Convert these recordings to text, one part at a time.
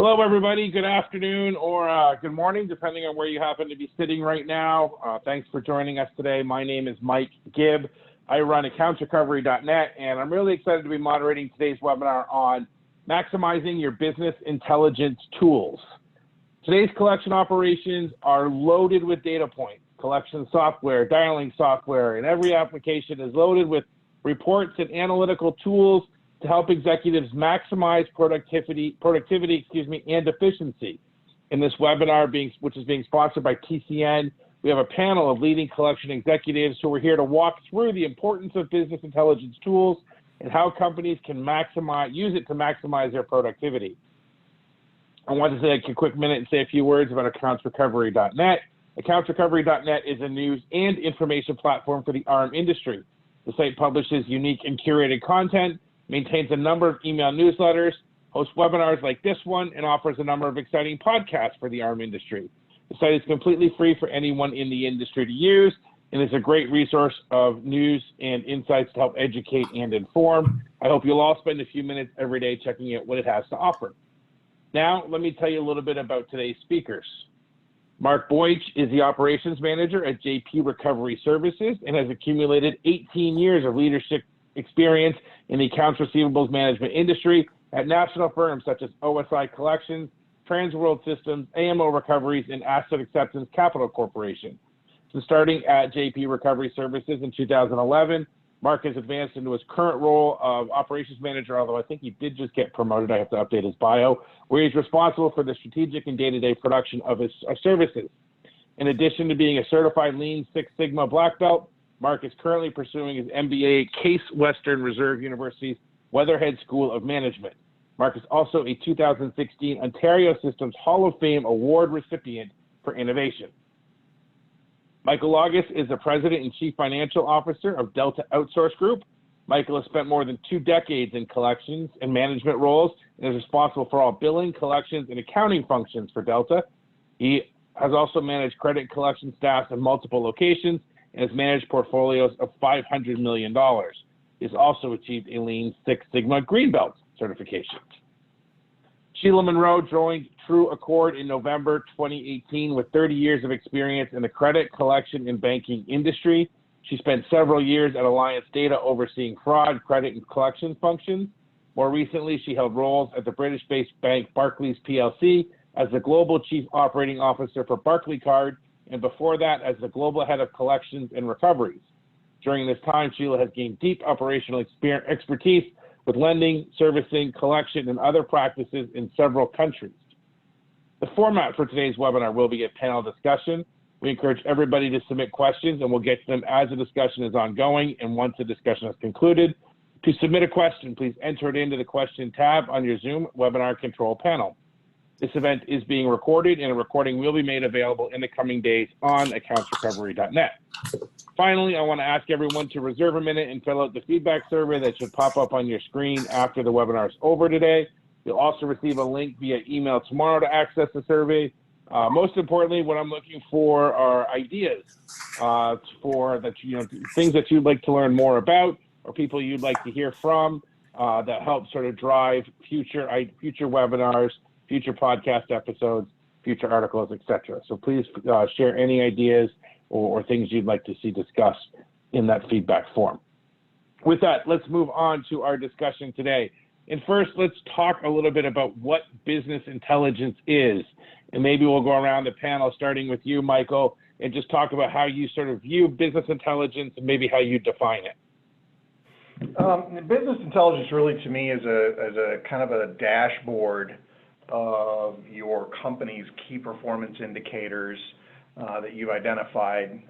Hello, everybody. Good afternoon or good morning, depending on where you happen to be sitting right now. Thanks for joining us today. My name is Mike Gibb. I run accountsrecovery.net, and I'm really excited to be moderating today's webinar on maximizing your business intelligence tools. Today's collection operations are loaded with data points. Collection software, dialing software, and every application is loaded with reports and analytical tools to help executives maximize productivity, and efficiency. In this webinar, which is being sponsored by TCN, we have a panel of leading collection executives who are here to walk through the importance of business intelligence tools and how companies can use it to maximize their productivity. I want to take a quick minute and say a few words about accountsrecovery.net. Accountsrecovery.net is a news and information platform for the ARM industry. The site publishes unique and curated content, maintains a number of email newsletters, hosts webinars like this one, and offers a number of exciting podcasts for the ARM industry. The site is completely free for anyone in the industry to use, and is a great resource of news and insights to help educate and inform. I hope you'll all spend a few minutes every day checking out what it has to offer. Now, let me tell you a little bit about today's speakers. Mark Boych is the operations manager at JP Recovery Services and has accumulated 18 years of leadership experience in the accounts receivables management industry at national firms such as OSI Collections, Transworld Systems, AMO Recoveries, and Asset Acceptance Capital Corporation. Since starting at JP Recovery Services in 2011, Mark has advanced into his current role of operations manager, although I think he did just get promoted. I have to update his bio, where he's responsible for the strategic and day-to-day production of his services. In addition to being a certified Lean Six Sigma Black Belt, Mark is currently pursuing his MBA at Case Western Reserve University's Weatherhead School of Management. Mark is also a 2016 Ontario Systems Hall of Fame Award recipient for innovation. Michael August is the President and Chief Financial Officer of Delta Outsource Group. Michael has spent more than 2 decades in collections and management roles and is responsible for all billing, collections, and accounting functions for Delta. He has also managed credit collection staffs in multiple locations and has managed portfolios of $500 million. He has also achieved a Lean Six Sigma Green Belt certification. Sheila Monroe joined True Accord in November 2018 with 30 years of experience in the credit, collection, and banking industry. She spent several years at Alliance Data overseeing fraud, credit, and collection functions. More recently, she held roles at the British-based bank Barclays PLC as the Global Chief Operating Officer for Barclaycard, and before that as the Global Head of Collections and Recoveries. During this time, Sheila has gained deep operational expertise with lending, servicing, collection, and other practices in several countries. The format for today's webinar will be a panel discussion. We encourage everybody to submit questions, and we'll get to them as the discussion is ongoing and once the discussion is concluded. To submit a question, please enter it into the question tab on your Zoom webinar control panel. This event is being recorded, and a recording will be made available in the coming days on accountsrecovery.net. Finally, I want to ask everyone to reserve a minute and fill out the feedback survey that should pop up on your screen after the webinar is over today. You'll also receive a link via email tomorrow to access the survey. Most importantly, what I'm looking for are ideas things that you'd like to learn more about, or people you'd like to hear from that help sort of drive future webinars, future podcast episodes, future articles, etc. So please share any ideas or things you'd like to see discussed in that feedback form. With that, let's move on to our discussion today. And first, let's talk a little bit about what business intelligence is. And maybe we'll go around the panel, starting with you, Michael, and just talk about how you sort of view business intelligence and maybe how you define it. Business intelligence really, to me, is a kind of a dashboard of your company's key performance indicators that you've identified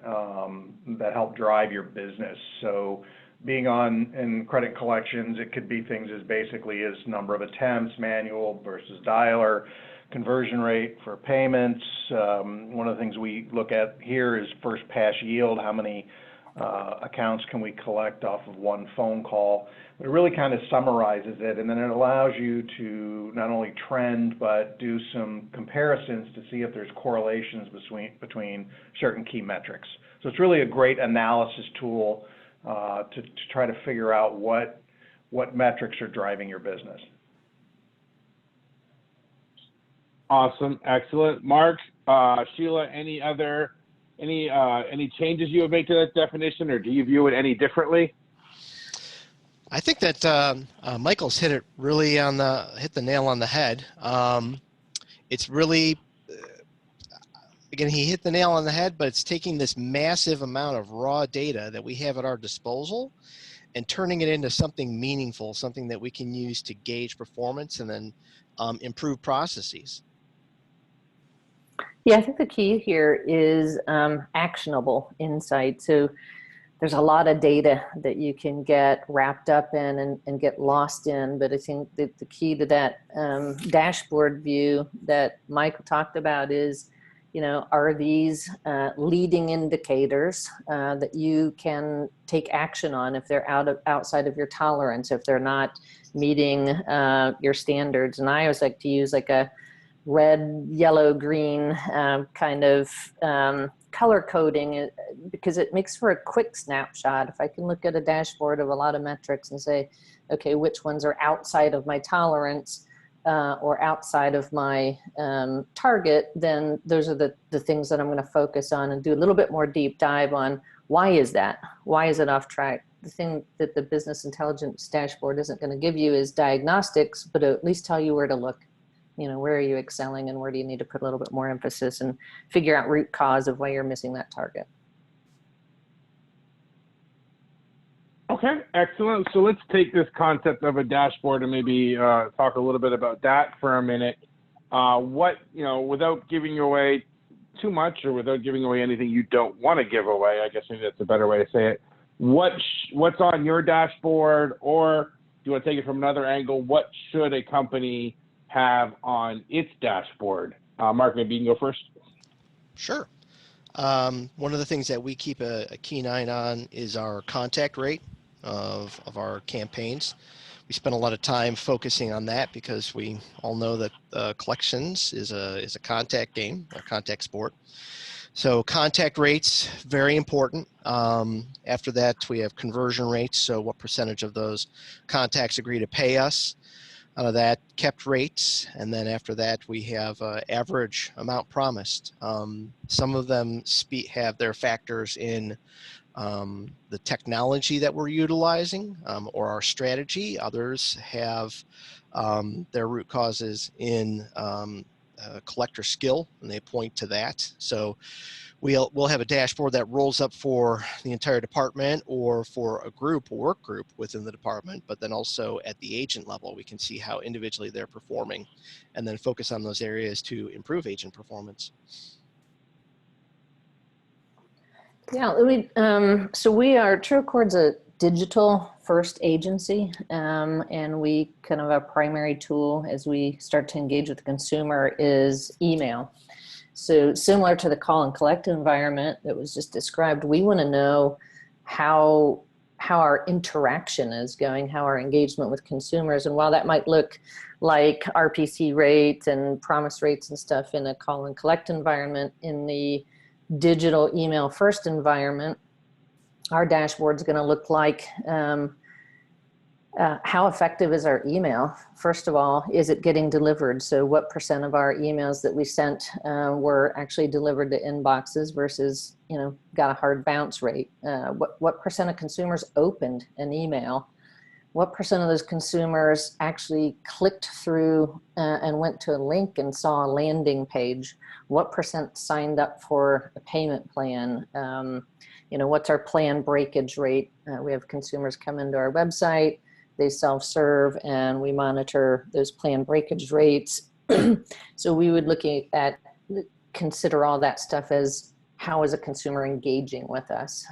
that help drive your business. So being in credit collections, it could be things as basically as number of attempts, manual versus dialer, conversion rate for payments. One of the things we look at here is first pass yield, how many accounts can we collect off of one phone call. It really kind of summarizes it, and then it allows you to not only trend but do some comparisons to see if there's correlations between certain key metrics. So it's really a great analysis tool to try to figure out what metrics are driving your business. Awesome, excellent. Mark, Sheila, any changes you would make to that definition, or do you view it any differently? I think that Michael's hit the nail on the head. It's really, again, he hit the nail on the head, but it's taking this massive amount of raw data that we have at our disposal and turning it into something meaningful, something that we can use to gauge performance and then improve processes. Yeah, I think the key here is actionable insight. So there's a lot of data that you can get wrapped up in and get lost in. But I think that the key to that dashboard view that Michael talked about is, are these leading indicators that you can take action on if they're outside of your tolerance, if they're not meeting your standards. And I always like to use like a red, yellow, green kind of color coding, because it makes for a quick snapshot. If I can look at a dashboard of a lot of metrics and say, okay, which ones are outside of my tolerance or outside of my target, then those are the things that I'm going to focus on and do a little bit more deep dive on. Why is that? Why is it off track? The thing that the business intelligence dashboard isn't going to give you is diagnostics, but at least tell you where to look. Where are you excelling and where do you need to put a little bit more emphasis and figure out root cause of why you're missing that target. Okay, excellent. So let's take this concept of a dashboard and maybe talk a little bit about that for a minute. Without giving away too much or without giving away anything you don't want to give away, I guess maybe that's a better way to say it. What's on your dashboard, or do you want to take it from another angle? What should a company have on its dashboard? Mark, maybe you can go first. Sure. One of the things that we keep a keen eye on is our contact rate of our campaigns. We spend a lot of time focusing on that because we all know that collections is a contact game, a contact sport. So contact rates, very important. After that, we have conversion rates. So what percentage of those contacts agree to pay us? Out of that, kept rates, and then after that we have average amount promised. Some of them have their factors in the technology that we're utilizing or our strategy. Others have their root causes in collector skill, and they point to that. So we'll have a dashboard that rolls up for the entire department or for a work group within the department, but then also at the agent level, we can see how individually they're performing and then focus on those areas to improve agent performance. Yeah, so we are, TrueAccord's a digital first agency, and we kind of, our primary tool as we start to engage with the consumer is email. So similar to the call and collect environment that was just described, we want to know how our interaction is going, how our engagement with consumers. And while that might look like RPC rates and promise rates and stuff in a call and collect environment, in the digital email first environment, our dashboard is going to look like how effective is our email? First of all, is it getting delivered? So what % of our emails that we sent were actually delivered to inboxes versus, got a hard bounce rate? What % of consumers opened an email? What % of those consumers actually clicked through and went to a link and saw a landing page? What % signed up for a payment plan? What's our plan breakage rate? We have consumers come into our website, they self-serve, and we monitor those plan breakage rates. So we would consider all that stuff as how is a consumer engaging with us.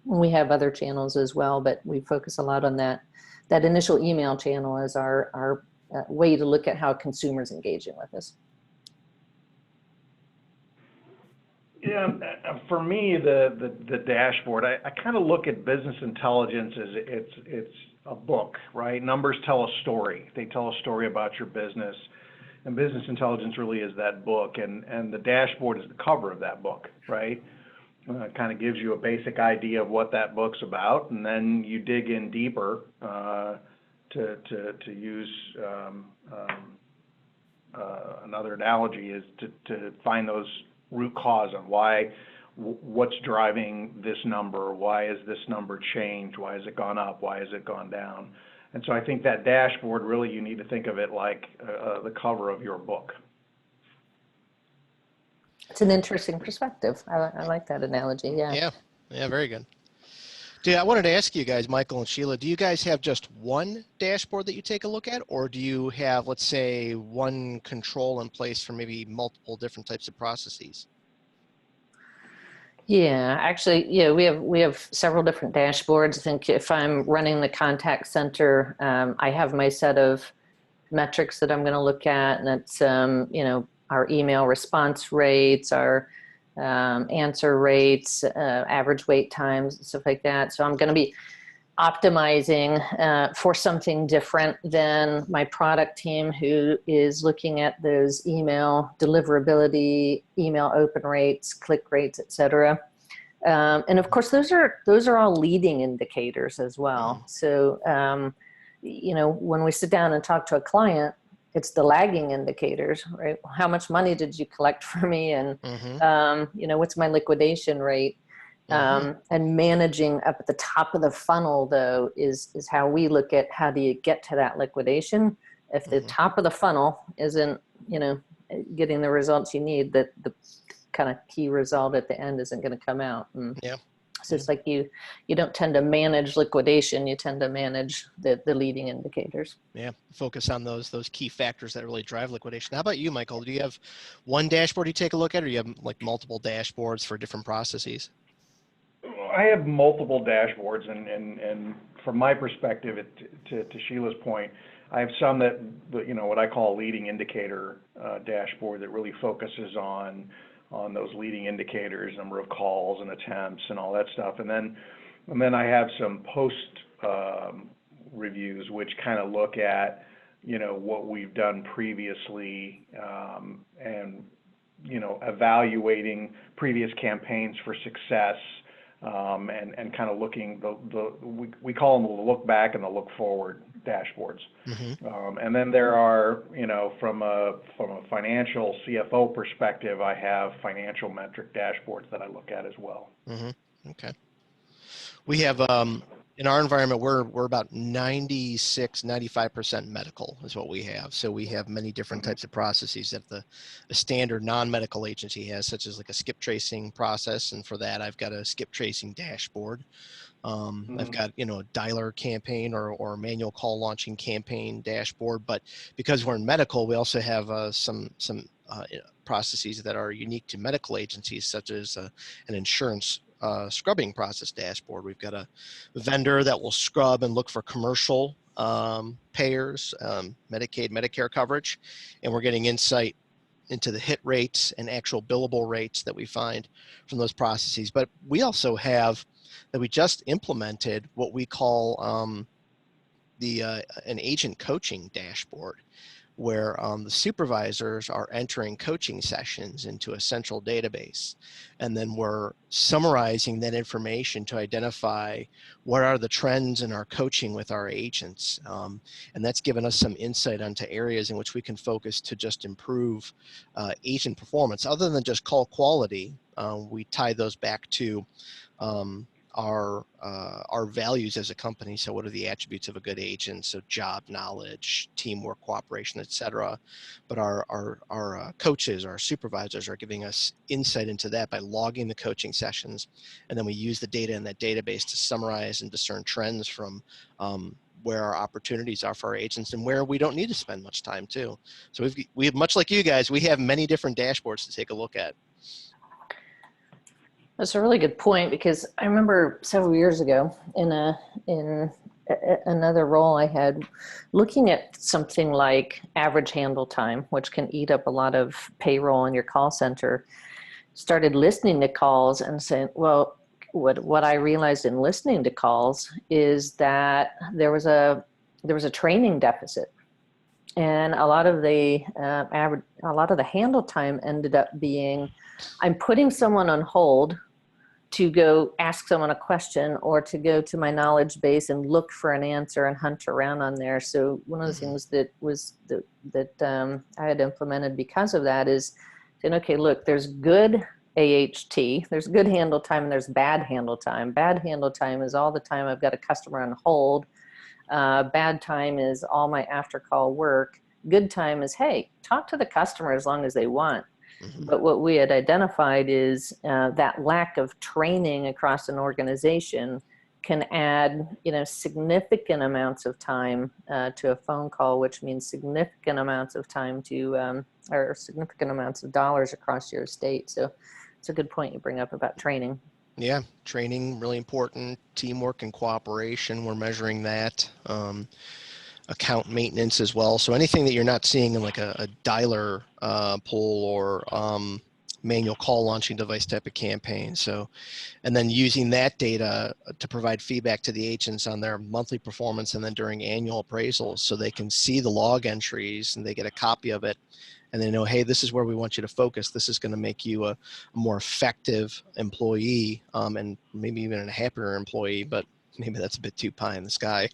We have other channels as well, but we focus a lot on that. That initial email channel is our way to look at how consumers engaging with us. Yeah, for me, the dashboard, I kind of look at business intelligence as it's a book, right? Numbers tell a story. They tell a story about your business, and business intelligence really is that book, and the dashboard is the cover of that book, right? It kind of gives you a basic idea of what that book's about, and then you dig in deeper to use another analogy is to find those root cause on what's driving this number, why has this number changed, why has it gone up, why has it gone down. And so I think that dashboard, really, you need to think of it like the cover of your book. It's an interesting perspective. I like that analogy. Yeah. Yeah, very good. I wanted to ask you guys, Michael and Sheila, do you guys have just one dashboard that you take a look at, or do you have, let's say, one control in place for maybe multiple different types of processes? Yeah, actually, yeah, we have several different dashboards. I think if I'm running the contact center, I have my set of metrics that I'm going to look at, and it's our email response rates, our answer rates, average wait times, stuff like that. So I'm going to be optimizing for something different than my product team, who is looking at those email deliverability, email open rates, click rates, et cetera. And of course, those are all leading indicators as well. So, when we sit down and talk to a client, it's the lagging indicators, right? How much money did you collect for me? And, what's my liquidation rate? And managing up at the top of the funnel, though, is how we look at how do you get to that liquidation. If the top of the funnel isn't, getting the results you need, that the kind of key result at the end isn't going to come out. So it's like you don't tend to manage liquidation, you tend to manage the leading indicators. Yeah, focus on those key factors that really drive liquidation. How about you, Michael? Do you have one dashboard you take a look at, or do you have like multiple dashboards for different processes? I have multiple dashboards, and from my perspective, to Sheila's point, I have some that what I call leading indicator dashboard that really focuses on those leading indicators, number of calls and attempts and all that stuff. And then I have some post reviews, which kind of look at, what we've done previously, and, evaluating previous campaigns for success, and kind of looking, we call them the look back and the look forward dashboards. And then there are, from a financial CFO perspective, I have financial metric dashboards that I look at as well. Okay. We have, in our environment, we're about 95% medical is what we have. So we have many different types of processes that the standard non-medical agency has, such as like a skip tracing process. And for that, I've got a skip tracing dashboard. I've got, a dialer campaign or manual call launching campaign dashboard. But because we're in medical, we also have some processes that are unique to medical agencies, such as an insurance scrubbing process dashboard. We've got a vendor that will scrub and look for commercial payers, Medicaid, Medicare coverage, and we're getting insight into the hit rates and actual billable rates that we find from those processes. But we also have that we just implemented what we call an agent coaching dashboard, where the supervisors are entering coaching sessions into a central database. And then we're summarizing that information to identify what are the trends in our coaching with our agents. And that's given us some insight onto areas in which we can focus to just improve agent performance. Other than just call quality, we tie those back to our values as a company. So what are the attributes of a good agent? So job knowledge, teamwork, cooperation, etc. But our coaches, our supervisors are giving us insight into that by logging the coaching sessions. And then we use the data in that database to summarize and discern trends from where our opportunities are for our agents and where we don't need to spend much time too. So we have, much like you guys, we have many different dashboards to take a look at. That's a really good point, because I remember several years ago in another role I had, looking at something like average handle time, which can eat up a lot of payroll in your call center. Started listening to calls and saying, well, what I realized in listening to calls is that there was a training deficit, and a lot of the handle time ended up being, I'm putting someone on hold to go ask someone a question or to go to my knowledge base and look for an answer and hunt around on there. So one of the things that I had implemented because of that is saying, okay, look, there's good AHT, there's good handle time, and there's bad handle time. Bad handle time is all the time I've got a customer on hold. Bad time is all my after call work. Good time is, hey, talk to the customer as long as they want. But what we had identified is that lack of training across an organization can add, significant amounts of time to a phone call, which means significant amounts of time to, or significant amounts of dollars across your estate. So it's a good point you bring up about training. Yeah, training, really important. Teamwork and cooperation, we're measuring that. Account maintenance as well. So anything that you're not seeing in like a dialer pool or manual call launching device type of campaign. So, and then using that data to provide feedback to the agents on their monthly performance and then during annual appraisals, so they can see the log entries and they get a copy of it and they know, hey, this is where we want you to focus. This is going to make you a more effective employee and maybe even a happier employee, but maybe that's a bit too pie in the sky.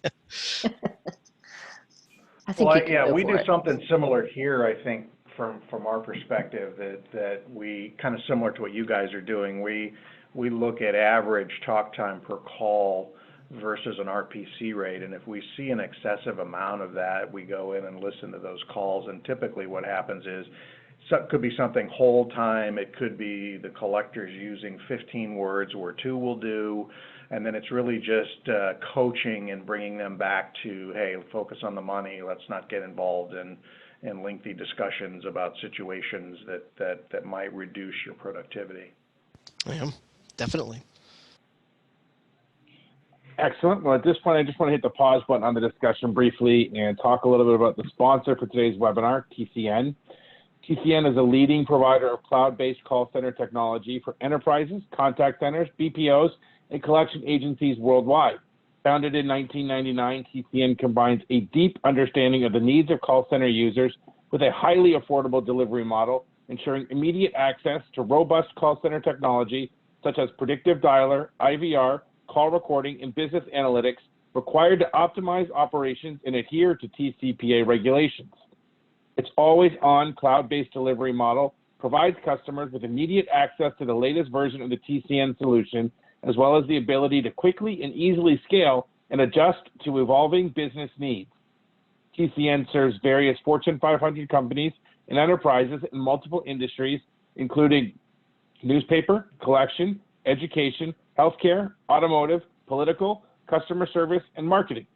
I think we do something similar here, I think, from our perspective, that we kind of similar to what you guys are doing. We look at average talk time per call versus an RPC rate, and if we see an excessive amount of that, we go in and listen to those calls, and typically what happens is, it could be something hold time, it could be the collectors using 15 words where 2 will do, and then it's really just coaching and bringing them back to, hey, focus on the money. Let's not get involved in lengthy discussions about situations that might reduce your productivity. Yeah, definitely. Excellent. Well, at this point, I just want to hit the pause button on the discussion briefly and talk a little bit about the sponsor for today's webinar, TCN. TCN is a leading provider of cloud-based call center technology for enterprises, contact centers, BPOs, and collection agencies worldwide. Founded in 1999, TCN combines a deep understanding of the needs of call center users with a highly affordable delivery model, ensuring immediate access to robust call center technology such as predictive dialer, IVR, call recording, and business analytics required to optimize operations and adhere to TCPA regulations. Its always-on cloud-based delivery model provides customers with immediate access to the latest version of the TCN solution, as well as the ability to quickly and easily scale and adjust to evolving business needs. TCN serves various Fortune 500 companies and enterprises in multiple industries, including newspaper, collection, education, healthcare, automotive, political, customer service, and marketing.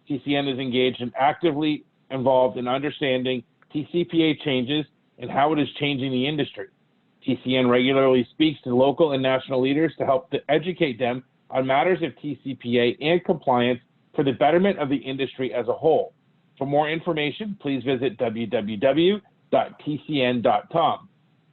TCN is engaged and actively involved in understanding TCPA changes and how it is changing the industry. TCN regularly speaks to local and national leaders to help to educate them on matters of TCPA and compliance for the betterment of the industry as a whole. For more information, please visit www.tcn.com.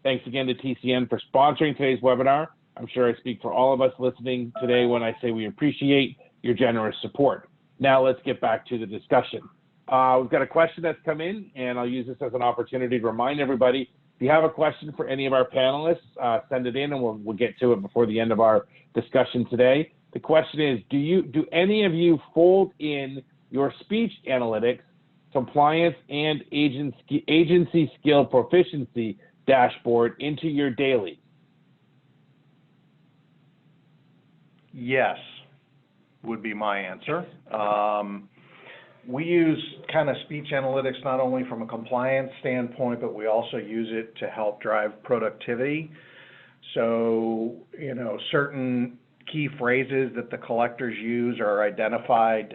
Thanks again to TCN for sponsoring today's webinar. I'm sure I speak for all of us listening today when I say we appreciate your generous support. Now let's get back to the discussion. We've got a question that's come in, and I'll use this as an opportunity to remind everybody, if you have a question for any of our panelists, send it in and we'll get to it before the end of our discussion today. The question is, do any of you fold in your speech analytics, compliance, and agency skill proficiency dashboard into your daily? Yes, would be my answer. We use kind of speech analytics not only from a compliance standpoint, but we also use it to help drive productivity. So, certain key phrases that the collectors use are identified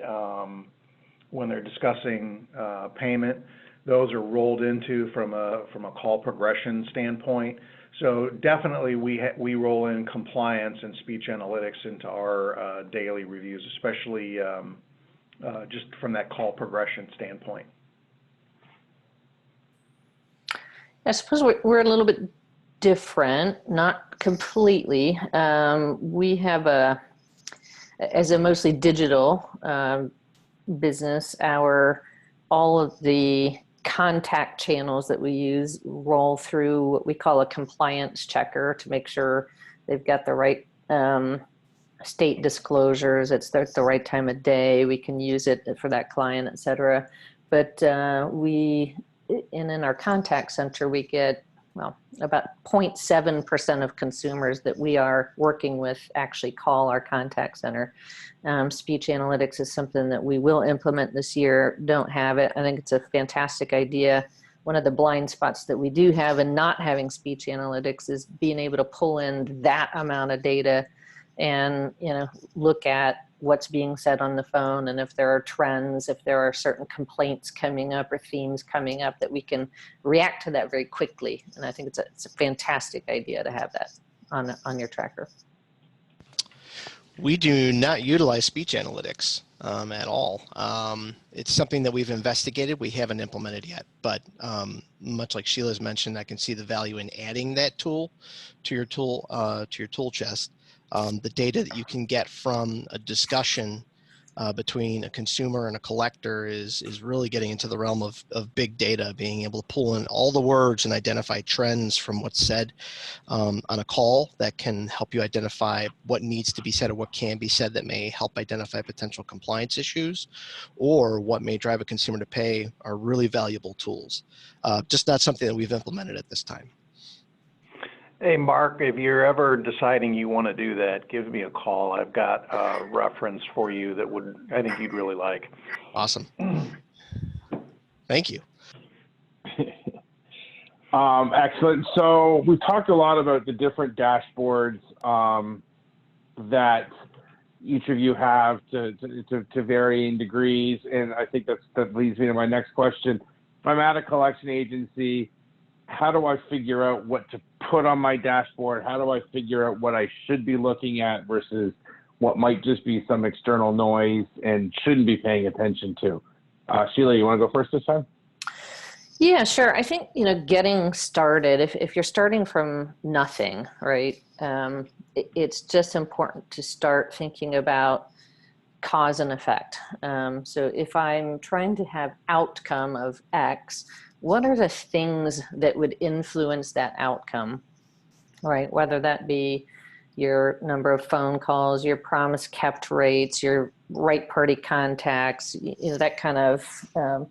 when they're discussing payment. Those are rolled into from a call progression standpoint. So definitely we roll in compliance and speech analytics into our daily reviews, especially just from that call progression standpoint. I suppose we're a little bit different, not completely. We have as a mostly digital business, all of the contact channels that we use roll through what we call a compliance checker to make sure they've got the right state disclosures. It's the right time of day. We can use it for that client, et cetera. But in our contact center, we get, well, about 0.7% of consumers that we are working with actually call our contact center. Speech analytics is something that we will implement this year. Don't have it. I think it's a fantastic idea. One of the blind spots that we do have in not having speech analytics is being able to pull in that amount of data and, you know, look at what's being said on the phone, and if there are trends, if there are certain complaints coming up or themes coming up, that we can react to that very quickly. And I think it's a fantastic idea to have that on your tracker. We do not utilize speech analytics at all. It's something that we've investigated. We haven't implemented yet, but much like Sheila's mentioned, I can see the value in adding that tool to your tool chest. The data that you can get from a discussion between a consumer and a collector is really getting into the realm of big data, being able to pull in all the words and identify trends from what's said on a call that can help you identify what needs to be said or what can be said that may help identify potential compliance issues or what may drive a consumer to pay are really valuable tools. Just not something that we've implemented at this time. Hey, Mark, if you're ever deciding you want to do that, give me a call. I've got a reference for you that I think you'd really like. Awesome. Thank you. Excellent. So we talked a lot about the different dashboards that each of you have to varying degrees. And I think that leads me to my next question. If I'm at a collection agency, how do I figure out what to put on my dashboard? How do I figure out what I should be looking at versus what might just be some external noise and shouldn't be paying attention to? Sheila, you want to go first this time? Yeah, sure. I think, you know, getting started, if you're starting from nothing, right, it's just important to start thinking about cause and effect. So if I'm trying to have outcome of X, what are the things that would influence that outcome, right? Whether that be your number of phone calls, your promise kept rates, your right party contacts, you know, that kind of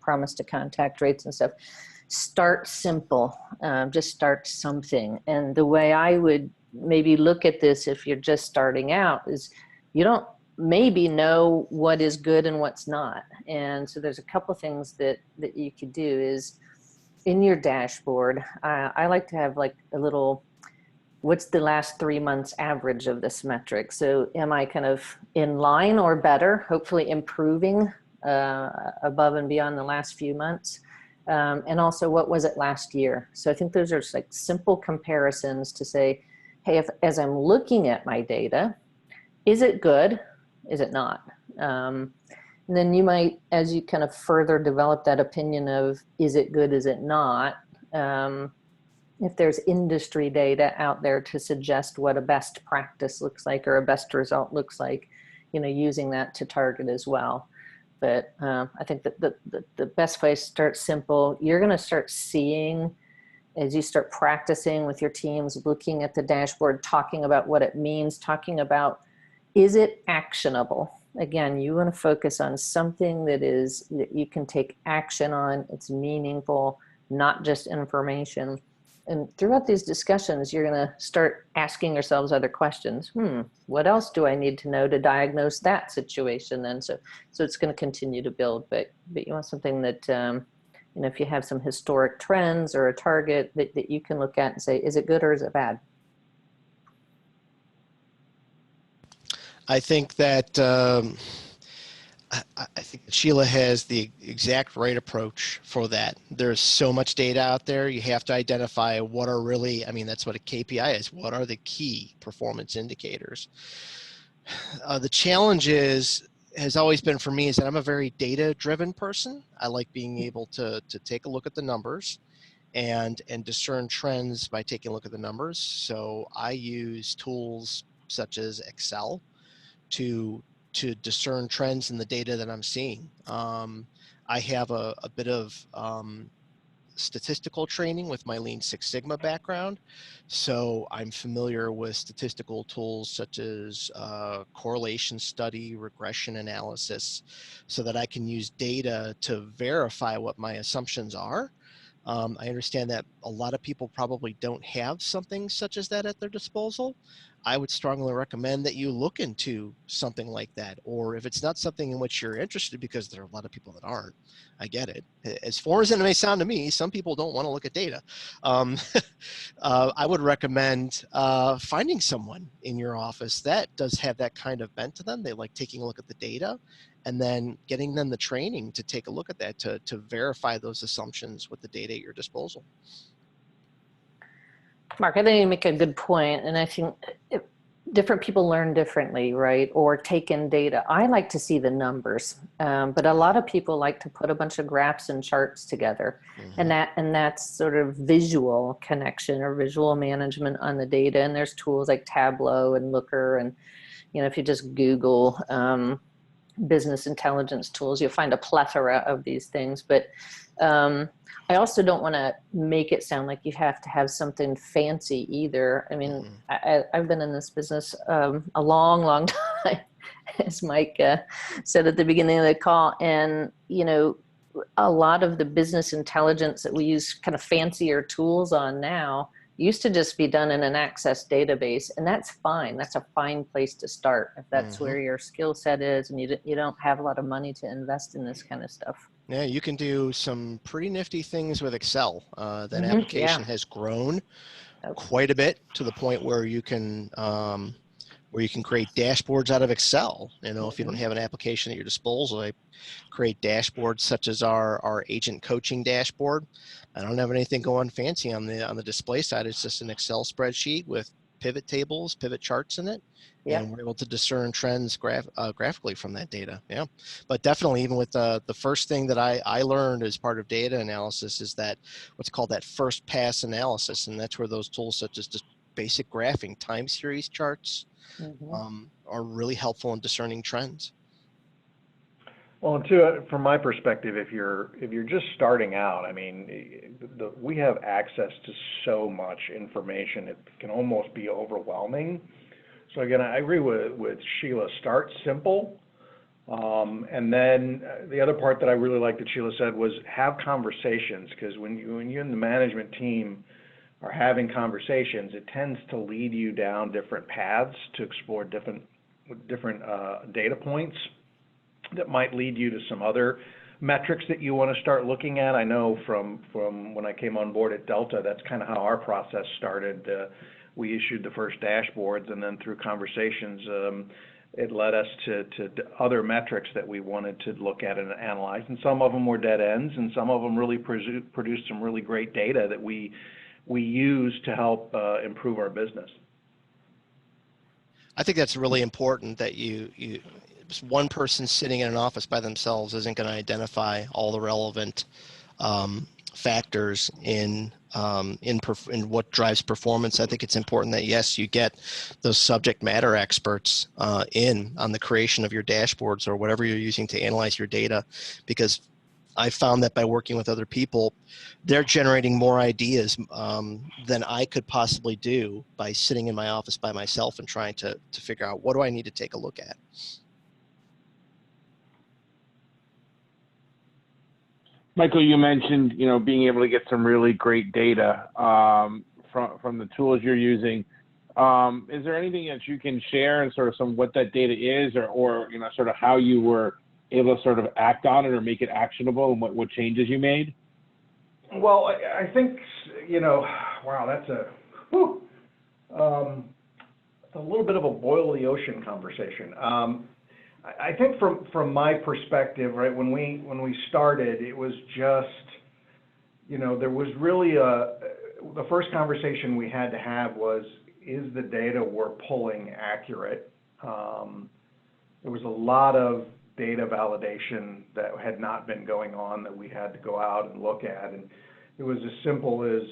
promise to contact rates and stuff. Start simple, just start something. And the way I would maybe look at this if you're just starting out is you don't maybe know what is good and what's not. And so there's a couple things that you could do is in your dashboard, I like to have like a little, what's the last 3 months average of this metric? So am I kind of in line or better, hopefully improving above and beyond the last few months? And also what was it last year? So I think those are just like simple comparisons to say, hey, as I'm looking at my data, is it good? Is it not? And then you might, as you kind of further develop that opinion of, is it good, is it not? If there's industry data out there to suggest what a best practice looks like or a best result looks like, you know, using that to target as well. But I think that the best way to start simple, you're going to start seeing as you start practicing with your teams, looking at the dashboard, talking about what it means, talking about, is it actionable? Again, you want to focus on something that you can take action on. It's meaningful, not just information. And throughout these discussions, you're going to start asking yourselves other questions. What else do I need to know to diagnose that situation? And so it's going to continue to build. But you want something that, you know, if you have some historic trends or a target that you can look at and say, is it good or is it bad? I think that I think Sheila has the exact right approach for that. There's so much data out there. You have to identify what are really, I mean, that's what a KPI is. What are the key performance indicators? The challenge has always been for me is that I'm a very data-driven person. I like being able to take a look at the numbers and discern trends by taking a look at the numbers. So I use tools such as Excel to discern trends in the data that I'm seeing. I have a bit of statistical training with my Lean Six Sigma background. So I'm familiar with statistical tools such as correlation study, regression analysis, so that I can use data to verify what my assumptions are. I understand that a lot of people probably don't have something such as that at their disposal. I would strongly recommend that you look into something like that. Or if it's not something in which you're interested, because there are a lot of people that aren't, I get it. As foreign as it may sound to me, some people don't want to look at data. Um, I would recommend finding someone in your office that does have that kind of bent to them. They like taking a look at the data, and then getting them the training to take a look at that to verify those assumptions with the data at your disposal. Mark, I think you make a good point, and I think different people learn differently, right? Or take in data. I like to see the numbers, but a lot of people like to put a bunch of graphs and charts together, and that's sort of visual connection or visual management on the data. And there's tools like Tableau and Looker, and if you just Google business intelligence tools, you'll find a plethora of these things. But I also don't want to make it sound like you have to have something fancy either. I mean, I've been in this business a long, long time, as Mike said at the beginning of the call. And, a lot of the business intelligence that we use kind of fancier tools on now used to just be done in an Access database, and that's fine. That's a fine place to start if that's where your skill set is, and you don't have a lot of money to invest in this kind of stuff. Yeah, you can do some pretty nifty things with Excel. That application has grown quite a bit to the point where you can create dashboards out of Excel. If you don't have an application at your disposal, I create dashboards such as our agent coaching dashboard. I don't have anything going fancy on the display side. It's just an Excel spreadsheet with pivot tables, pivot charts in it. And we're able to discern trends graphically from that data. Yeah, but definitely, even with the first thing that I learned as part of data analysis is that what's called that first pass analysis, and that's where those tools such as just basic graphing, time series charts, are really helpful in discerning trends. Well, from my perspective, if you're just starting out, I mean, we have access to so much information; it can almost be overwhelming. So again, I agree with Sheila. Start simple, and then the other part that I really liked that Sheila said was have conversations, because when you and the management team are having conversations, it tends to lead you down different paths to explore different data points that might lead you to some other metrics that you want to start looking at. I know from when I came on board at Delta, that's kind of how our process started. We issued the first dashboards, and then through conversations, it led us to other metrics that we wanted to look at and analyze. And some of them were dead ends, and some of them really produced some really great data that we use to help improve our business. I think that's really important that one person sitting in an office by themselves isn't going to identify all the relevant factors in what drives performance. I think it's important that, yes, you get those subject matter experts in on the creation of your dashboards or whatever you're using to analyze your data, because I found that by working with other people, they're generating more ideas than I could possibly do by sitting in my office by myself and trying to figure out what do I need to take a look at. Michael, you mentioned, being able to get some really great data from the tools you're using. Is there anything that you can share and sort of what that data is, or sort of how you were able to sort of act on it or make it actionable, and what changes you made? Well, I think, wow, that's a little bit of a boil the ocean conversation. I think from my perspective, right, when we started, it was just, there was really the first conversation we had to have was, is the data we're pulling accurate? There was a lot of data validation that had not been going on that we had to go out and look at. And it was as simple as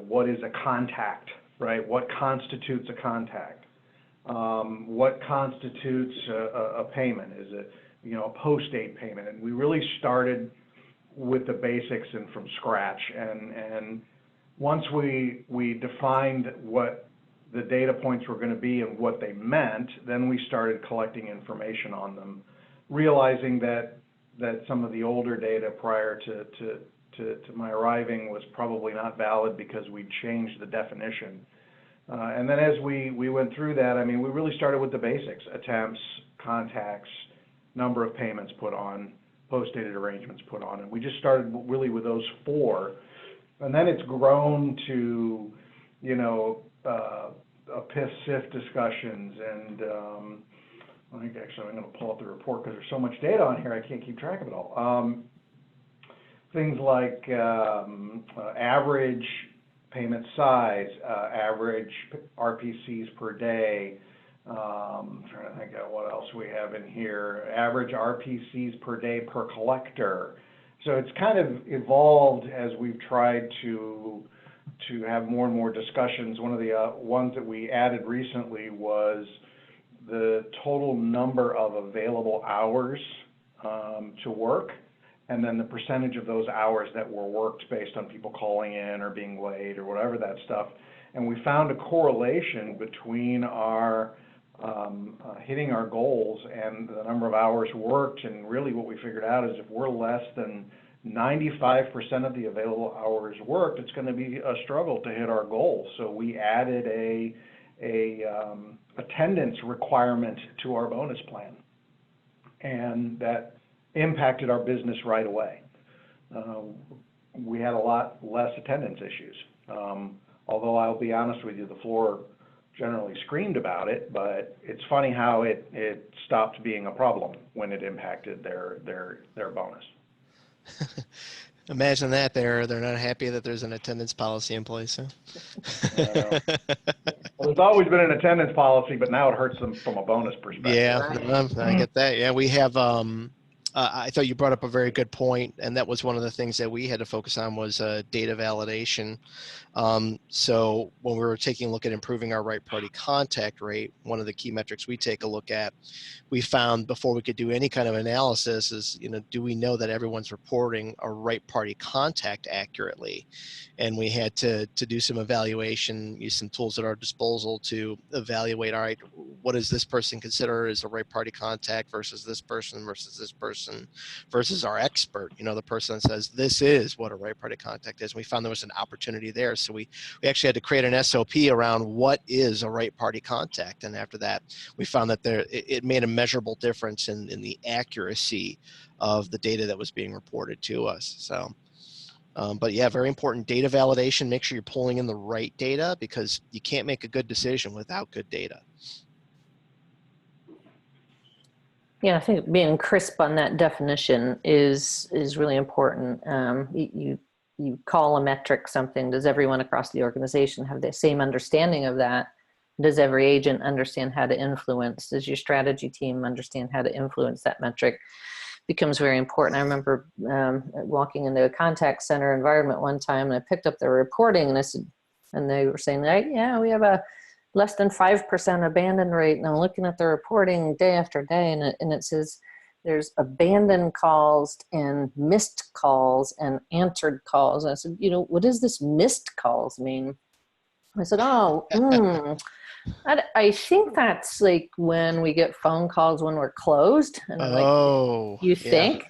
what is a contact, right? What constitutes a contact? What constitutes a payment? Is it, a post-date payment? And we really started with the basics and from scratch. And once we defined what the data points were going to be and what they meant, then we started collecting information on them, realizing that some of the older data prior to my arriving was probably not valid because we'd changed the definition. And then as we went through that, I mean, we really started with the basics: attempts, contacts, number of payments put on, post-dated arrangements put on. And we just started really with those four. And then it's grown to, you know, a PIF-SIF discussions. And I think actually I'm going to pull up the report because there's so much data on here, I can't keep track of it all. Things like average payment size, average RPCs per day. I'm trying to think of what else we have in here. Average RPCs per day per collector. So it's kind of evolved as we've tried to have more and more discussions. One of the ones that we added recently was the total number of available hours to work, and then the percentage of those hours that were worked based on people calling in or being late or whatever that stuff. And we found a correlation between our hitting our goals and the number of hours worked. And really what we figured out is if we're less than 95% of the available hours worked, it's going to be a struggle to hit our goal. So we added a attendance requirement to our bonus plan, and that impacted our business right away. We had a lot less attendance issues. Although I'll be honest with you, the floor generally screamed about it, but it's funny how it stopped being a problem when it impacted their bonus. Imagine that they're not happy that there's an attendance policy in place. Huh? Well, there's always been an attendance policy, but now it hurts them from a bonus perspective. Yeah, I get that. Yeah, we have. I thought you brought up a very good point, and that was one of the things that we had to focus on was data validation. So when we were taking a look at improving our right party contact rate, one of the key metrics we take a look at, we found before we could do any kind of analysis is, you know, do we know that everyone's reporting a right party contact accurately? And we had to do some evaluation, use some tools at our disposal to evaluate, all right, what does this person consider as a right party contact versus this person versus our expert, you know, the person that says this is what a right party contact is. And we found there was an opportunity there. So we actually had to create an SOP around what is a right party contact. And after that, we found that it made a measurable difference in the accuracy of the data that was being reported to us. So, but yeah, very important data validation. Make sure you're pulling in the right data because you can't make a good decision without good data. Yeah, I think being crisp on that definition is really important. You call a metric something. Does everyone across the organization have the same understanding of that? Does every agent understand how to influence? Does your strategy team understand how to influence that metric? Becomes very important. I remember walking into a contact center environment one time, and I picked up their reporting, and I said, and they were saying, like, yeah, we have a less than 5% abandon rate. And I'm looking at the reporting day after day, and it says there's abandoned calls and missed calls and answered calls. And I said, you know, what does this missed calls mean? I said, I think that's like when we get phone calls when we're closed. And I'm like, you think?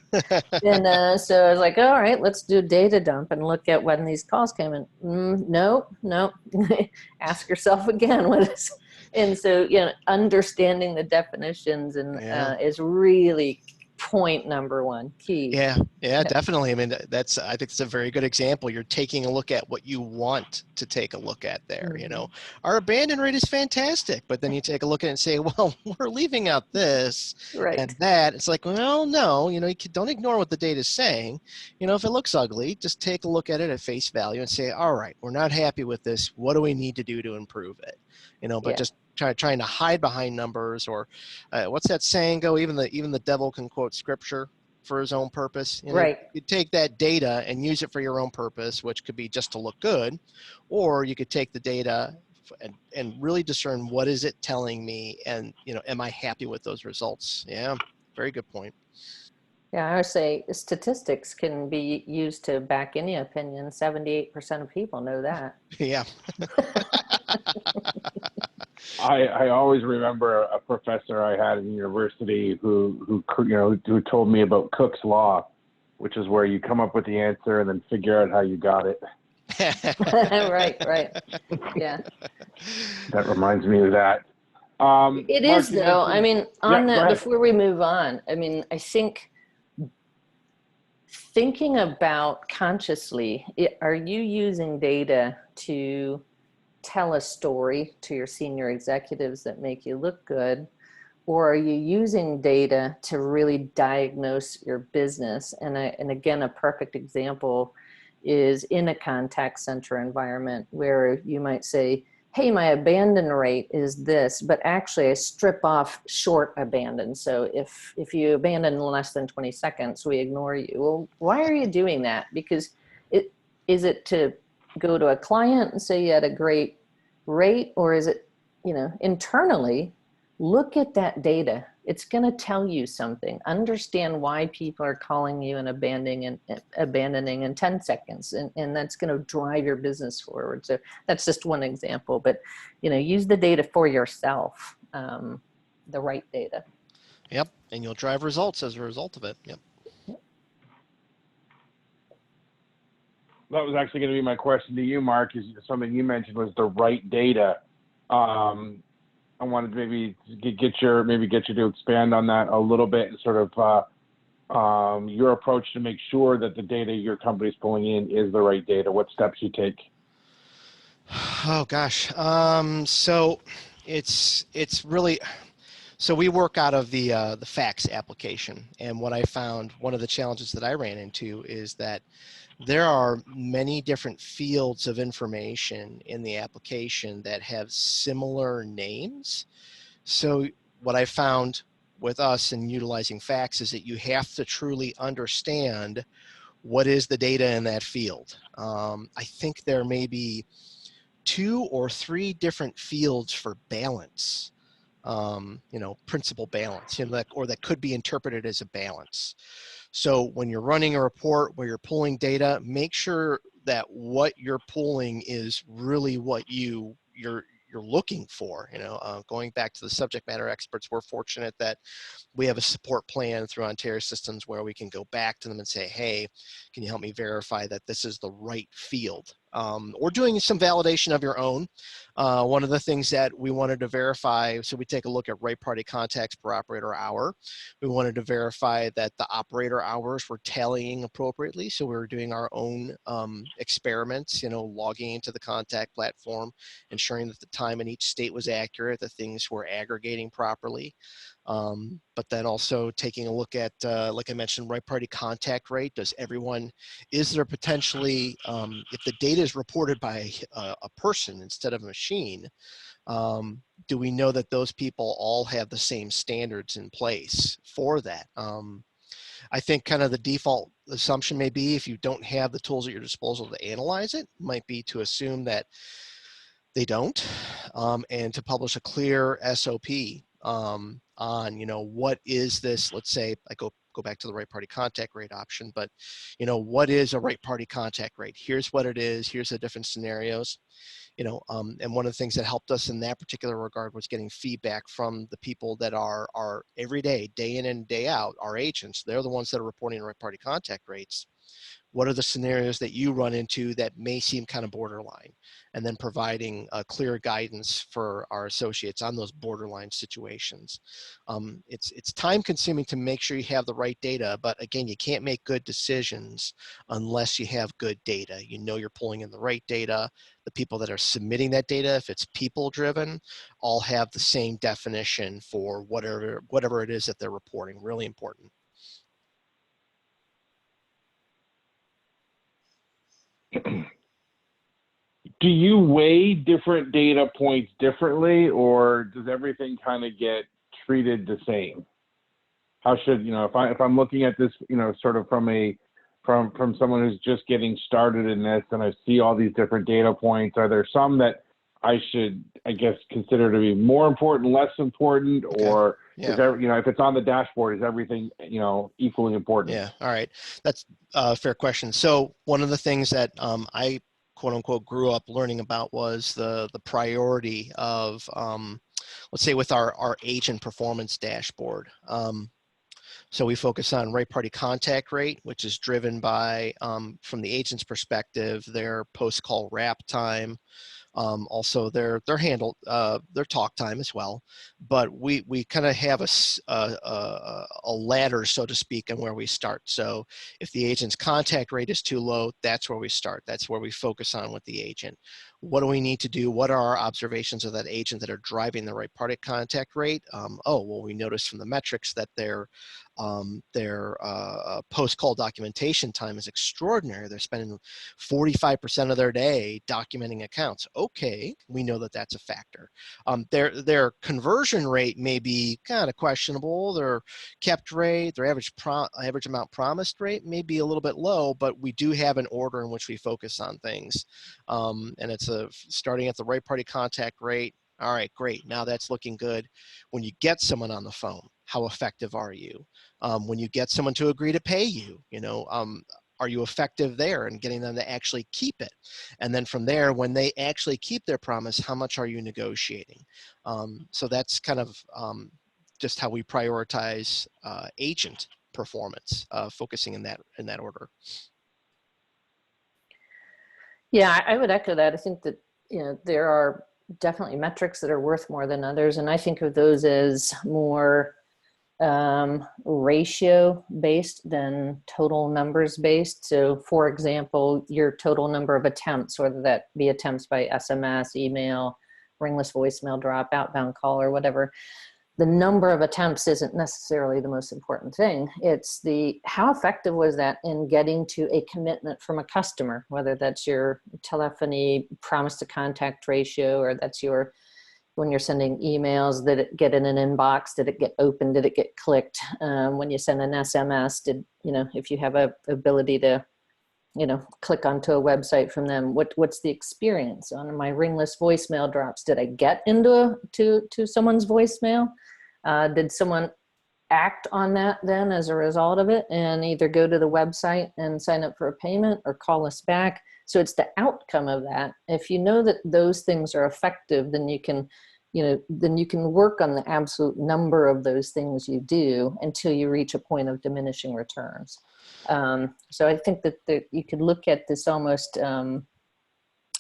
And so I was like, all right, let's do a data dump and look at when these calls came in. No. Ask yourself again. What is? And so, you know, understanding the definitions and is really point number one, key. Yeah, definitely. I mean, I think it's a very good example. You're taking a look at what you want to take a look at there. Mm-hmm. You know, our abandon rate is fantastic, but then you take a look at it and say, well, we're leaving out this and that. It's like, well, no, you know, don't ignore what the data is saying. You know, if it looks ugly, just take a look at it at face value and say, all right, we're not happy with this. What do we need to do to improve it? You know, but just trying to hide behind numbers, or what's that saying go? Even the devil can quote scripture for his own purpose. You know, you take that data and use it for your own purpose, which could be just to look good, or you could take the data and really discern what is it telling me, and, you know, am I happy with those results? Yeah, very good point. Yeah, I would say statistics can be used to back any opinion. 78% of people know that. Yeah. I always remember a professor I had in university who told me about Cook's law, which is where you come up with the answer and then figure out how you got it. Right, right. Yeah. That reminds me of that. It Mark, is you though. I mentioned, mean, yeah, on go that, ahead. before we move on, I mean, I think thinking about consciously, are you using data to tell a story to your senior executives that make you look good? Or are you using data to really diagnose your business? And again, a perfect example is in a contact center environment where you might say, hey, my abandon rate is this, but actually I strip off short abandon. So if you abandon in less than 20 seconds, we ignore you. Well, why are you doing that? Because is it to go to a client and say you had a great rate, or is it, internally, look at that data. It's going to tell you something. Understand why people are calling you and abandoning in 10 seconds. And that's going to drive your business forward. So that's just one example, but use the data for yourself, the right data. Yep. And you'll drive results as a result of it. Yep. That was actually going to be my question to you, Mark, is something you mentioned was the right data. I wanted to maybe get you to expand on that a little bit and sort of your approach to make sure that the data your company's pulling in is the right data. What steps you take? Oh gosh. So it's really, so we work out of the FACS application, and what I found, one of the challenges that I ran into is that there are many different fields of information in the application that have similar names. So what I found with us in utilizing FACS is that you have to truly understand what is the data in that field. I think there may be 2 or 3 different fields for balance, principal balance, that could be interpreted as a balance. So when you're running a report where you're pulling data, make sure that what you're pulling is really what you're looking for. Going back to the subject matter experts, we're fortunate that we have a support plan through Ontario Systems where we can go back to them and say, hey, can you help me verify that this is the right field? Or doing some validation of your own. One of the things that we wanted to verify, so we take a look at right party contacts per operator hour. We wanted to verify that the operator hours were tallying appropriately. So we were doing our own experiments, logging into the contact platform, ensuring that the time in each state was accurate, that things were aggregating properly. But then also taking a look at, like I mentioned, right party contact rate. Is there potentially, if the data is reported by a person instead of a machine, do we know that those people all have the same standards in place for that? I think kind of the default assumption may be, if you don't have the tools at your disposal to analyze it, might be to assume that they don't, and to publish a clear SOP on, what is this. Let's say I go back to the right party contact rate option, but what is a right party contact rate? Here's what it is. Here's the different scenarios. And one of the things that helped us in that particular regard was getting feedback from the people that are every day in and day out, our agents. They're the ones that are reporting right party contact rates. What are the scenarios that you run into that may seem kind of borderline? And then providing clear guidance for our associates on those borderline situations. It's time consuming to make sure you have the right data, but again, you can't make good decisions unless you have good data. You're pulling in the right data. The people that are submitting that data, if it's people driven, all have the same definition for whatever it is that they're reporting. Really important. Do you weigh different data points differently, or does everything kind of get treated the same? How should, if I'm looking at this, sort of from someone who's just getting started in this, and I see all these different data points, are there some that I should, I guess, consider to be more important, less important, Okay. or Yeah. is there, if it's on the dashboard, is everything, equally important? Yeah. All right. That's a fair question. So one of the things that I quote unquote grew up learning about was the priority of, let's say with our agent performance dashboard. So we focus on right party contact rate, which is driven by, from the agent's perspective, their post-call wrap time, also their handle, their talk time as well. But we kind of have a ladder, so to speak, on where we start. So if the agent's contact rate is too low, that's where we start. That's where we focus on with the agent. What do we need to do? What are our observations of that agent that are driving the right party contact rate? Well, we noticed from the metrics that their post-call documentation time is extraordinary. They're spending 45% of their day documenting accounts. Okay, we know that that's a factor. Their conversion rate may be kind of questionable. Their kept rate, their average amount promised rate may be a little bit low, but we do have an order in which we focus on things. And it's starting at the right party contact rate. All right, great. Now that's looking good. When you get someone on the phone, how effective are you? When you get someone to agree to pay you, are you effective there in getting them to actually keep it? And then from there, when they actually keep their promise, how much are you negotiating? So that's kind of just how we prioritize agent performance, focusing in that order. Yeah, I would echo that. I think that, there are definitely metrics that are worth more than others. And I think of those as more ratio based than total numbers based. So for example, your total number of attempts, whether that be attempts by SMS, email, ringless voicemail drop, outbound call, or whatever, the number of attempts isn't necessarily the most important thing. It's how effective was that in getting to a commitment from a customer, whether that's your telephony promise to contact ratio, or that's when you're sending emails, did it get in an inbox? Did it get opened? Did it get clicked? When you send an SMS, if you have a ability to, click onto a website from them, what's the experience on my ringless voicemail drops? Did I get into to someone's voicemail? Did someone act on that then as a result of it and either go to the website and sign up for a payment or call us back? So it's the outcome of that. If you know that those things are effective, then you can work on the absolute number of those things you do until you reach a point of diminishing returns. So I think that you could look at this almost,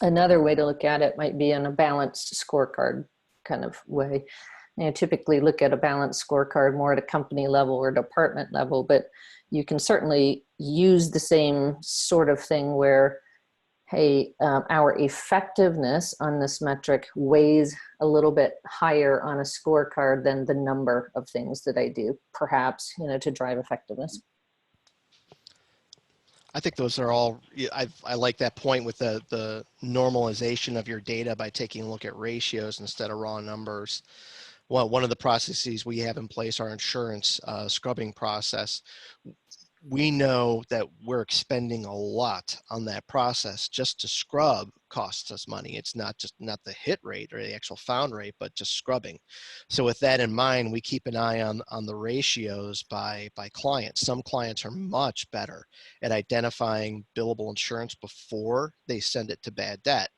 another way to look at it might be in a balanced scorecard kind of way. Typically look at a balanced scorecard more at a company level or department level, but you can certainly use the same sort of thing where, hey, our effectiveness on this metric weighs a little bit higher on a scorecard than the number of things that I do, perhaps, to drive effectiveness. I think those are all, I like that point with the normalization of your data by taking a look at ratios instead of raw numbers. Well, one of the processes we have in place, our insurance scrubbing process, we know that we're expending a lot on that process. Just to scrub costs us money. It's not the hit rate or the actual found rate, but just scrubbing. So with that in mind, we keep an eye on the ratios by clients. Some clients are much better at identifying billable insurance before they send it to bad debt.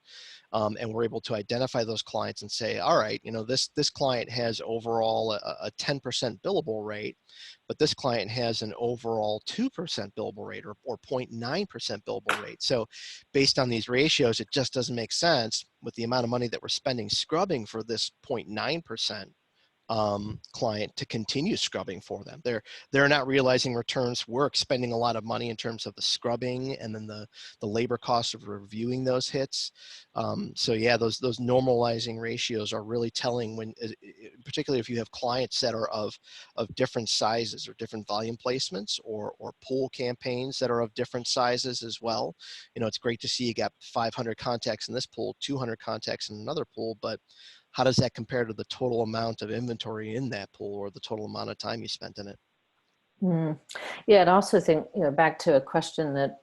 And we're able to identify those clients and say, all right, this client has overall a 10% billable rate, but this client has an overall 2% billable rate or 0.9% billable rate. So based on these ratios, it just doesn't make sense with the amount of money that we're spending scrubbing for this 0.9% client to continue scrubbing for them. They're not realizing returns. We're expending a lot of money in terms of the scrubbing and then the labor cost of reviewing those hits. So yeah, those normalizing ratios are really telling when, particularly if you have clients that are of different sizes or different volume placements or pool campaigns that are of different sizes as well. It's great to see you got 500 contacts in this pool, 200 contacts in another pool, but how does that compare to the total amount of inventory in that pool or the total amount of time you spent in it? Yeah, and also think, back to a question that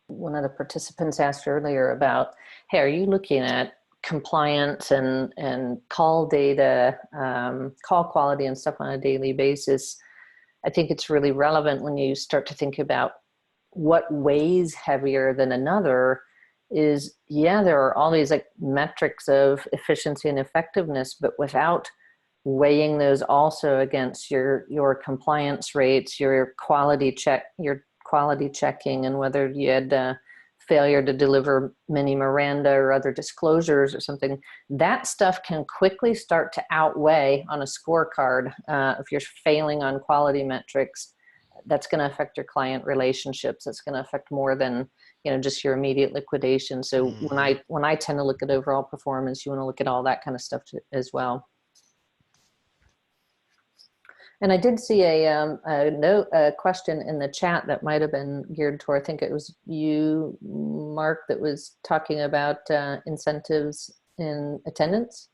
one of the participants asked earlier about, hey, are you looking at compliance and call data, call quality and stuff on a daily basis, I think it's really relevant when you start to think about what weighs heavier than another is, yeah, there are all these like metrics of efficiency and effectiveness, but without weighing those also against your compliance rates, your quality checking, and whether you had failure to deliver mini Miranda or other disclosures or something, that stuff can quickly start to outweigh on a scorecard. If you're failing on quality metrics, that's going to affect your client relationships. It's going to affect more than, just your immediate liquidation. So when I tend to look at overall performance, you want to look at all that kind of stuff as well. And I did see a question in the chat that might have been geared toward, I think it was you, Mark, that was talking about incentives in attendance.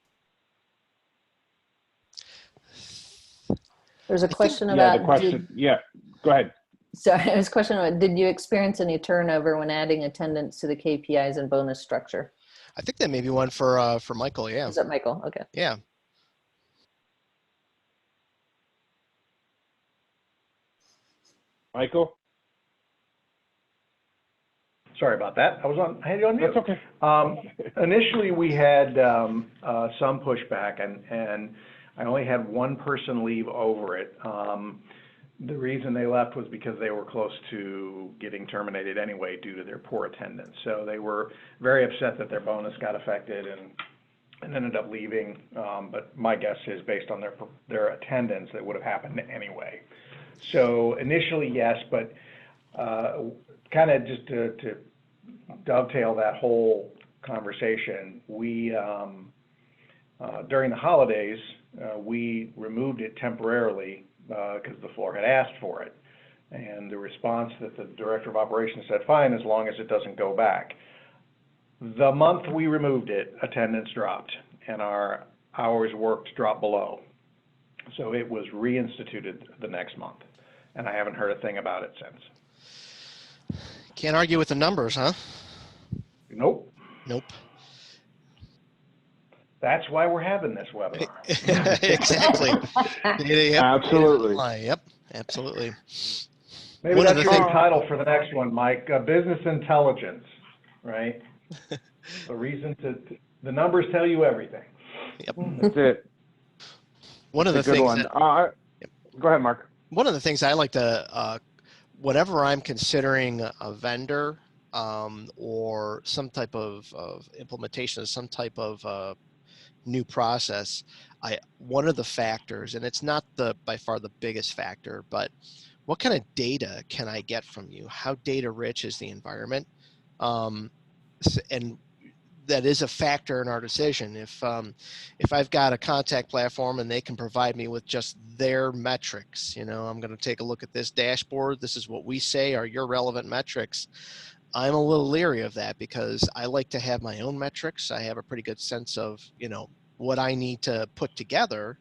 There's a question about. Yeah, the question. Yeah, go ahead. So it was a question about, did you experience any turnover when adding attendance to the KPIs and bonus structure? I think that may be one for Michael. Yeah. Is that Michael? Okay. Yeah. Michael? Sorry about that. I had you on mute. That's okay. Initially, we had some pushback, and I only had one person leave over it. The reason they left was because they were close to getting terminated anyway due to their poor attendance. So they were very upset that their bonus got affected and ended up leaving. But my guess is based on their attendance, that would have happened anyway. So initially, yes, but kind of just to dovetail that whole conversation, we during the holidays, we removed it temporarily because the floor had asked for it. And the response that the director of operations said, fine, as long as it doesn't go back. The month we removed it, attendance dropped and our hours worked dropped below. So it was reinstituted the next month, and I haven't heard a thing about it since. Can't argue with the numbers, huh? Nope. Nope. That's why we're having this webinar. Exactly. Yep. Absolutely. Yep. Absolutely. Maybe One of that's the your title for the next one, Mike. Business intelligence, right? The numbers tell you everything. Yep. That's it. One of the That's a good things. one. Go ahead, Mark. One of the things I like to, whenever I'm considering a vendor or some type of implementation of some type of new process, one of the factors, and it's not by far the biggest factor, but what kind of data can I get from you? How data rich is the environment? And that is a factor in our decision. If I've got a contact platform and they can provide me with just their metrics, I'm going to take a look at this dashboard. This is what we say are your relevant metrics. I'm a little leery of that because I like to have my own metrics. I have a pretty good sense of, what I need to put together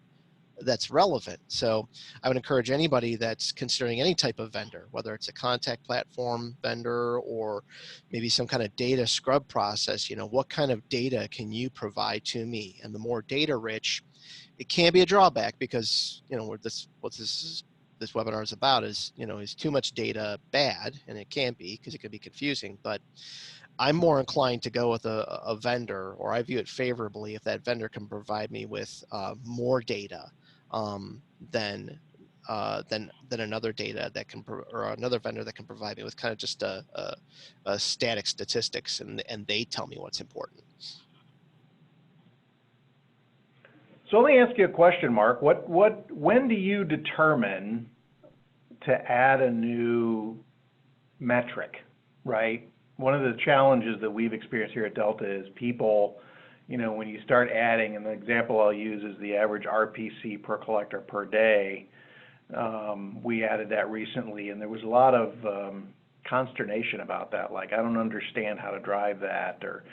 that's relevant. So I would encourage anybody that's considering any type of vendor, whether it's a contact platform vendor or maybe some kind of data scrub process, what kind of data can you provide to me? And the more data rich, it can be a drawback because, what this webinar is about is, is too much data bad? And it can be because it could be confusing, but I'm more inclined to go with a vendor, or I view it favorably if that vendor can provide me with more data than another data that can, or another vendor that can provide me with kind of just a static statistics, and they tell me what's important. So let me ask you a question, Mark. When do you determine to add a new metric, right? One of the challenges that we've experienced here at Delta is people, when you start adding, and the example I'll use is the average RPC per collector per day. We added that recently, and there was a lot of consternation about that. Like, I don't understand how to drive that, or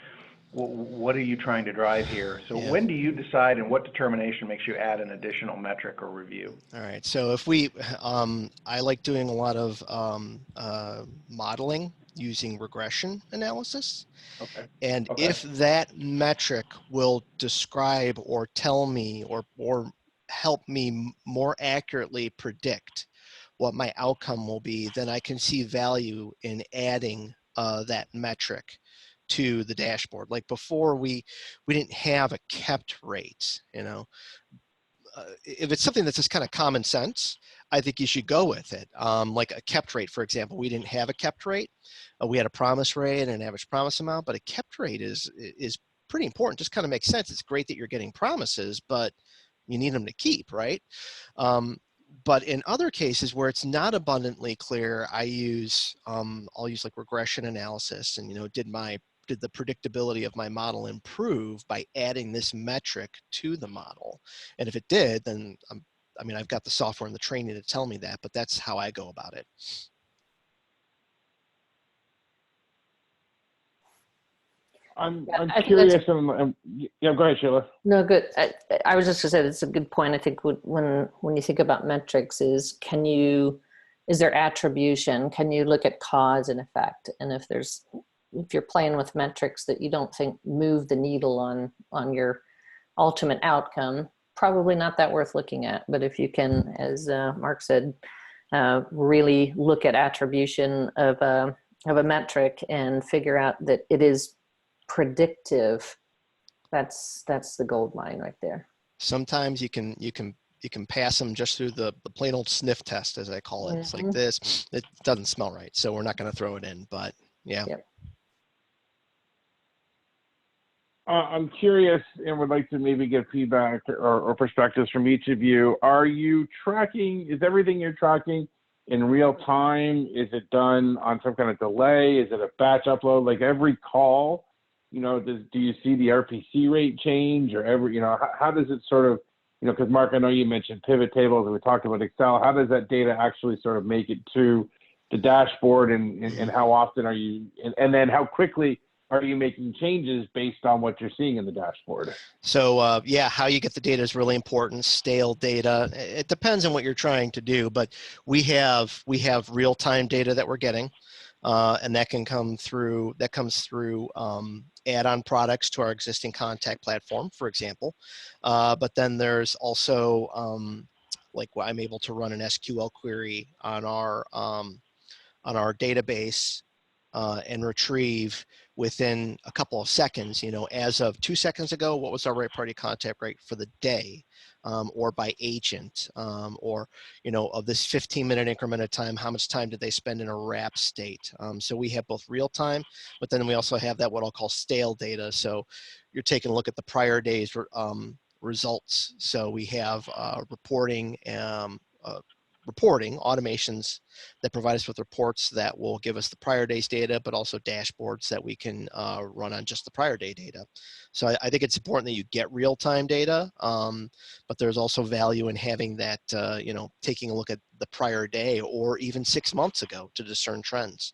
what are you trying to drive here? So Yeah. When do you decide, and what determination makes you add an additional metric or review? All right. So if I like doing a lot of modeling. using regression analysis. Okay. And Okay. if that metric will describe or tell me or help me more accurately predict what my outcome will be, then I can see value in adding that metric to the dashboard. Like before, we didn't have a kept rate, you know. If it's something that's just kind of common sense, I think you should go with it. Like a kept rate, for example, we didn't have a kept rate. We had a promise rate and an average promise amount, but a kept rate is pretty important. Just kind of makes sense. It's great that you're getting promises, but you need them to keep, right? But in other cases where it's not abundantly clear, I'll use like regression analysis, and, you know, did the predictability of my model improve by adding this metric to the model? And if it did, then I've got the software and the training to tell me that, but that's how I go about it. I'm curious. Yeah, go ahead, Sheila. No, good. I was just going to say that's a good point. I think when you think about metrics, is there attribution? Can you look at cause and effect? And if you're playing with metrics that you don't think move the needle on your ultimate outcome, probably not that worth looking at. But if you can, as Mark said, really look at attribution of a metric and figure out that it is predictive, that's the gold mine right there. Sometimes you can pass them just through the plain old sniff test, as I call it. Mm-hmm. It's like this, it doesn't smell right, so we're not going to throw it in, but yeah. Yep. I'm curious and would like to maybe get feedback or perspectives from each of you. Is everything you're tracking in real time? Is it done on some kind of delay? Is it a batch upload? Like every call, you know, do you see the RPC rate change, or how does it sort of, you know, because Mark, I know you mentioned pivot tables and we talked about Excel. How does that data actually sort of make it to the dashboard, and how often are you, and then how quickly are you making changes based on what you're seeing in the dashboard? So how you get the data is really important. Stale data, it depends on what you're trying to do, but we have real-time data that we're getting, and that comes through add-on products to our existing contact platform, for example. But then there's also like I'm able to run an SQL query on our database and retrieve within a couple of seconds, you know, as of 2 seconds ago, what was our right party contact rate for the day, or by agent, or, you know, of this 15-minute increment of time, how much time did they spend in a wrap state? So we have both real time, but then we also have that what I'll call stale data. So you're taking a look at the prior day's results. So we have reporting automations that provide us with reports that will give us the prior day's data, but also dashboards that we can run on just the prior day data. So I think it's important that you get real-time data, but there's also value in having that, you know, taking a look at the prior day or even 6 months ago to discern trends.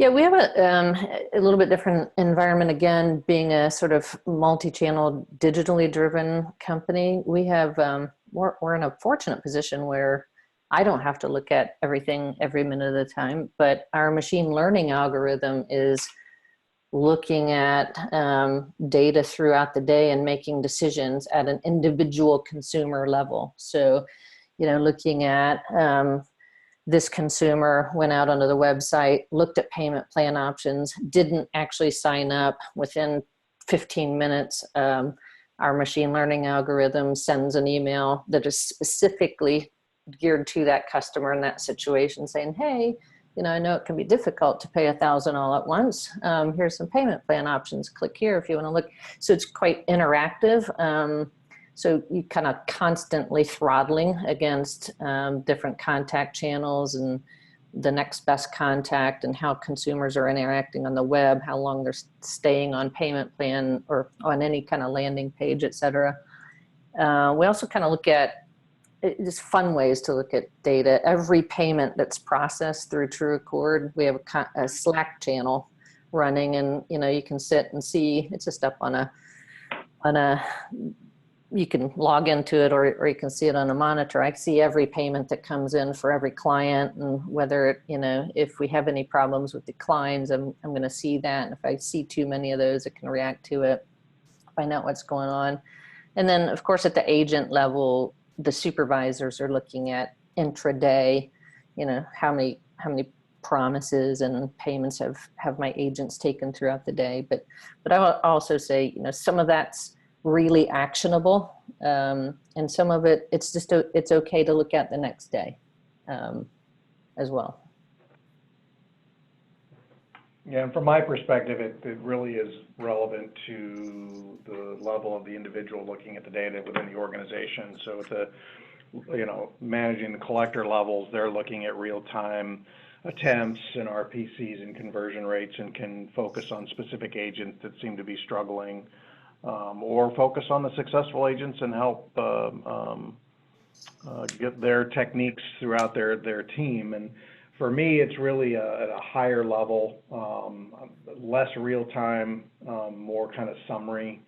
Yeah, we have a little bit different environment, again, being a sort of multi-channel, digitally driven company. We have, we're in a fortunate position where I don't have to look at everything every minute of the time, but our machine learning algorithm is looking at data throughout the day and making decisions at an individual consumer level. So, you know, looking at this consumer went out onto the website, looked at payment plan options, didn't actually sign up. Within 15 minutes, our machine learning algorithm sends an email that is specifically geared to that customer in that situation, saying, hey, you know, I know it can be difficult to pay $1,000 all at once. Here's some payment plan options. Click here if you want to look. So it's quite interactive. So you kind of constantly throttling against different contact channels and the next best contact and how consumers are interacting on the web, how long they're staying on payment plan or on any kind of landing page, et cetera. We also kind of look at just fun ways to look at data. Every payment that's processed through TrueAccord, we have a Slack channel running, and you know, you can sit and see, it's just up on a you can log into it or you can see it on a monitor. I see every payment that comes in for every client, and whether it, if we have any problems with declines, I'm going to see that. And if I see too many of those, it can react to it, find out what's going on. And then of course at the agent level, the supervisors are looking at intraday, how many promises and payments have my agents taken throughout the day. But I will also say, some of that's really actionable, and some of it, it's okay to look at the next day as well. Yeah, and from my perspective, it really is relevant to the level of the individual looking at the data within the organization. So managing the collector levels, they're looking at real-time attempts and RPCs and conversion rates, and can focus on specific agents that seem to be struggling, or focus on the successful agents and help get their techniques throughout their team. And for me, it's really at a higher level, less real time, more kind of summary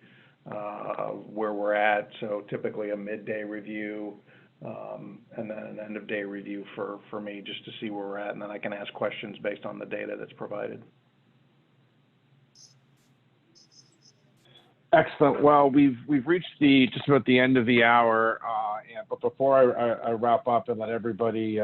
where we're at. So typically a midday review, and then an end of day review for me, just to see where we're at, and then I can ask questions based on the data that's provided. Excellent. Well, we've reached just about the end of the hour, but before I wrap up and let everybody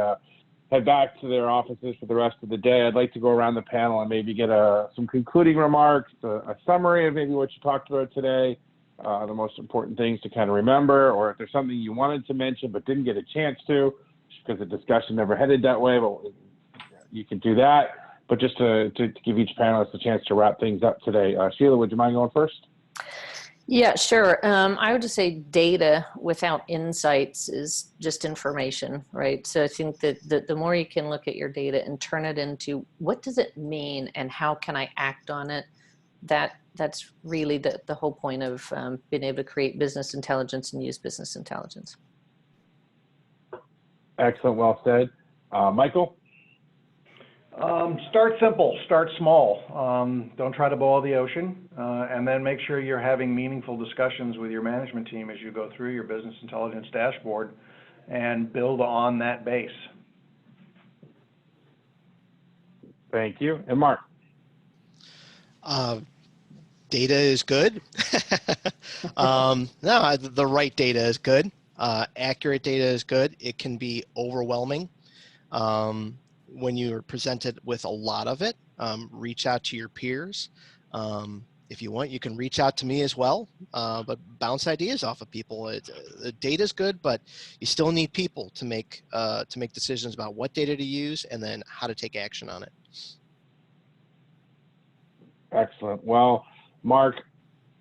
head back to their offices for the rest of the day, I'd like to go around the panel and maybe get some concluding remarks, a summary of maybe what you talked about today, the most important things to kind of remember, or if there's something you wanted to mention but didn't get a chance to, just because the discussion never headed that way, but you can do that. But just to give each panelist a chance to wrap things up today. Sheila, would you mind going first? Yeah, sure. I would just say data without insights is just information, right? So I think that the more you can look at your data and turn it into what does it mean and how can I act on it, that's really the whole point of being able to create business intelligence and use business intelligence. Excellent. Well said. Michael? Start simple, start small. Don't try to boil the ocean, and then make sure you're having meaningful discussions with your management team as you go through your business intelligence dashboard, and build on that base. Thank you. And Mark? Data is good. No, the right data is good. Accurate data is good. It can be overwhelming. When you're presented with a lot of it, reach out to your peers. If you want, you can reach out to me as well, but bounce ideas off of people. The data is good, but you still need people to make decisions about what data to use and then how to take action on it. Excellent. Well, Mark,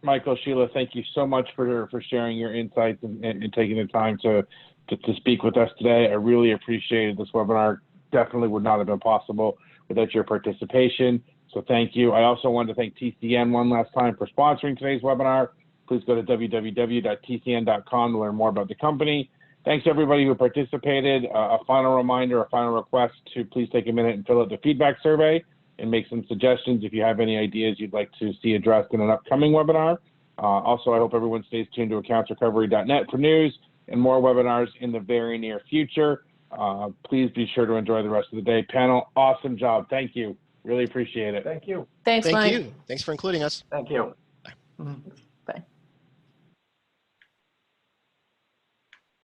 Michael, Sheila, thank you so much for sharing your insights and taking the time to speak with us today. I really appreciated this webinar. Definitely would not have been possible without your participation. So thank you. I also wanted to thank TCN one last time for sponsoring today's webinar. Please go to www.tcn.com to learn more about the company. Thanks to everybody who participated. A final reminder, a final request to please take a minute and fill out the feedback survey and make some suggestions if you have any ideas you'd like to see addressed in an upcoming webinar. Also, I hope everyone stays tuned to accountsrecovery.net for news and more webinars in the very near future. Please be sure to enjoy the rest of the day. Panel, awesome job. Thank you. Really appreciate it. Thank you. Thanks, Mike. Thank you. Thanks for including us. Thank you. Bye.